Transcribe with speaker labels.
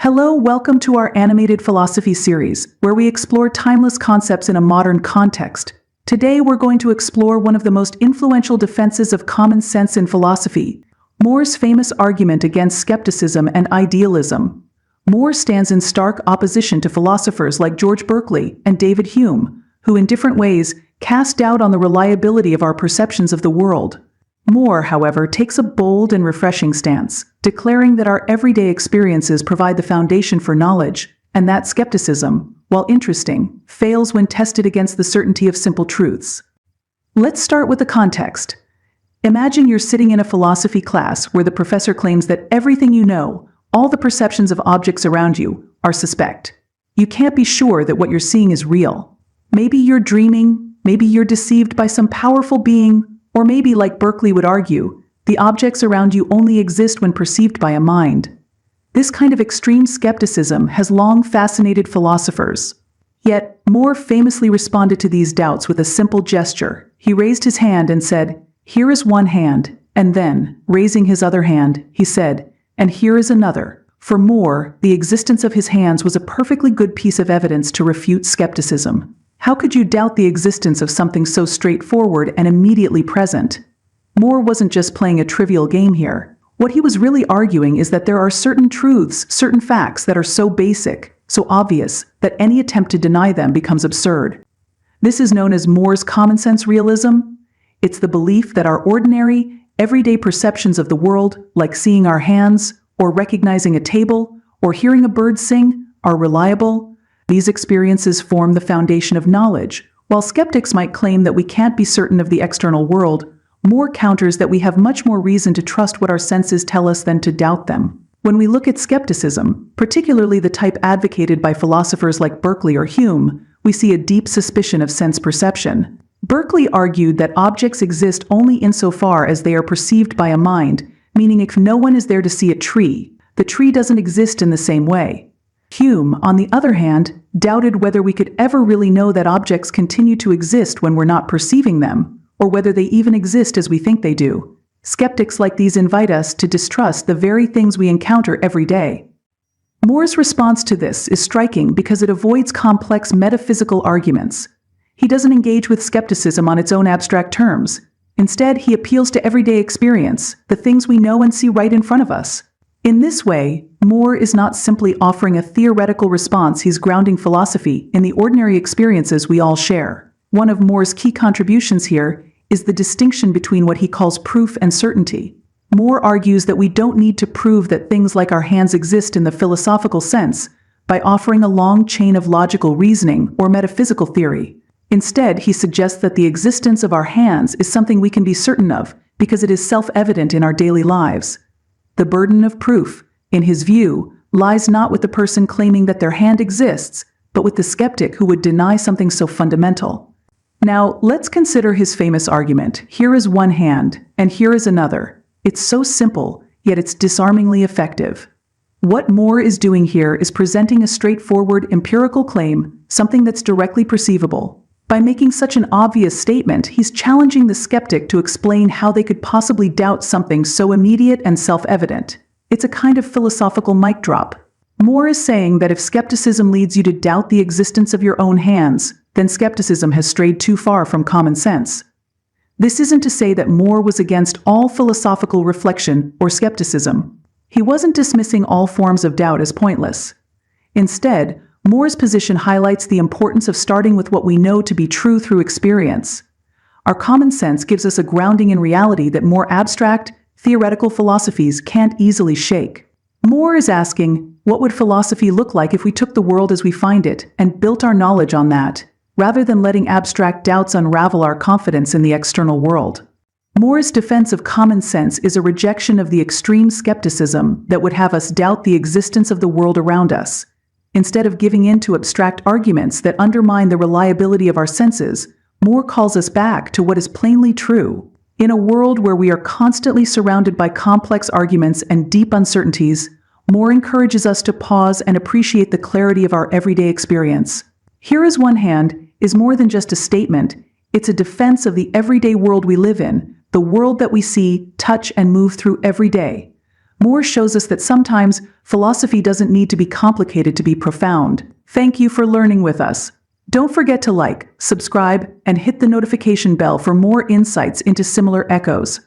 Speaker 1: Hello, welcome to our animated philosophy series, where we explore timeless concepts in a modern context. Today we're going to explore one of the most influential defenses of common sense in philosophy, More's famous argument against skepticism and idealism. More stands in stark opposition to philosophers like George Berkeley and David Hume, who in different ways cast doubt on the reliability of our perceptions of the world. More, however, takes a bold and refreshing stance, declaring that our everyday experiences provide the foundation for knowledge, and that skepticism, while interesting, fails when tested against the certainty of simple truths. Let's start with the context. Imagine you're sitting in a philosophy class where the professor claims that everything you know, all the perceptions of objects around you, are suspect. You can't be sure that what you're seeing is real. Maybe you're dreaming, maybe you're deceived by some powerful being, or maybe, like Berkeley would argue, the objects around you only exist when perceived by a mind. This kind of extreme skepticism has long fascinated philosophers. Yet, More famously responded to these doubts with a simple gesture. He raised his hand and said, "Here is one hand," and then, raising his other hand, he said, "And here is another." For More, the existence of his hands was a perfectly good piece of evidence to refute skepticism. How could you doubt the existence of something so straightforward and immediately present? More wasn't just playing a trivial game here. What he was really arguing is that there are certain truths, certain facts that are so basic, so obvious, that any attempt to deny them becomes absurd. This is known as More's commonsense realism. It's the belief that our ordinary, everyday perceptions of the world, like seeing our hands, or recognizing a table, or hearing a bird sing, are reliable. These experiences form the foundation of knowledge. While skeptics might claim that we can't be certain of the external world, More counters that we have much more reason to trust what our senses tell us than to doubt them. When we look at skepticism, particularly the type advocated by philosophers like Berkeley or Hume, we see a deep suspicion of sense perception. Berkeley argued that objects exist only insofar as they are perceived by a mind, meaning if no one is there to see a tree, the tree doesn't exist in the same way. Hume, on the other hand, doubted whether we could ever really know that objects continue to exist when we're not perceiving them, or whether they even exist as we think they do. Skeptics like these invite us to distrust the very things we encounter every day. More's response to this is striking because it avoids complex metaphysical arguments. He doesn't engage with skepticism on its own abstract terms. Instead, he appeals to everyday experience, the things we know and see right in front of us. In this way, More is not simply offering a theoretical response, he's grounding philosophy in the ordinary experiences we all share. One of More's key contributions here is the distinction between what he calls proof and certainty. More argues that we don't need to prove that things like our hands exist in the philosophical sense by offering a long chain of logical reasoning or metaphysical theory. Instead, he suggests that the existence of our hands is something we can be certain of because it is self-evident in our daily lives. The burden of proof, in his view, lies not with the person claiming that their hand exists, but with the skeptic who would deny something so fundamental. Now, let's consider his famous argument. Here is one hand, and here is another. It's so simple, yet it's disarmingly effective. What More is doing here is presenting a straightforward empirical claim, something that's directly perceivable. By making such an obvious statement, he's challenging the skeptic to explain how they could possibly doubt something so immediate and self-evident. It's a kind of philosophical mic drop. More is saying that if skepticism leads you to doubt the existence of your own hands, then skepticism has strayed too far from common sense. This isn't to say that More was against all philosophical reflection or skepticism. He wasn't dismissing all forms of doubt as pointless. Instead, More's position highlights the importance of starting with what we know to be true through experience. Our common sense gives us a grounding in reality that more abstract, theoretical philosophies can't easily shake. More is asking, what would philosophy look like if we took the world as we find it and built our knowledge on that, rather than letting abstract doubts unravel our confidence in the external world? More's defense of common sense is a rejection of the extreme skepticism that would have us doubt the existence of the world around us. Instead of giving in to abstract arguments that undermine the reliability of our senses, More calls us back to what is plainly true. In a world where we are constantly surrounded by complex arguments and deep uncertainties, More encourages us to pause and appreciate the clarity of our everyday experience. Here is one hand is more than just a statement, it's a defense of the everyday world we live in, the world that we see, touch, and move through every day. Moore shows us that sometimes philosophy doesn't need to be complicated to be profound. Thank you for learning with us. Don't forget to like, subscribe, and hit the notification bell for more insights into similar echoes.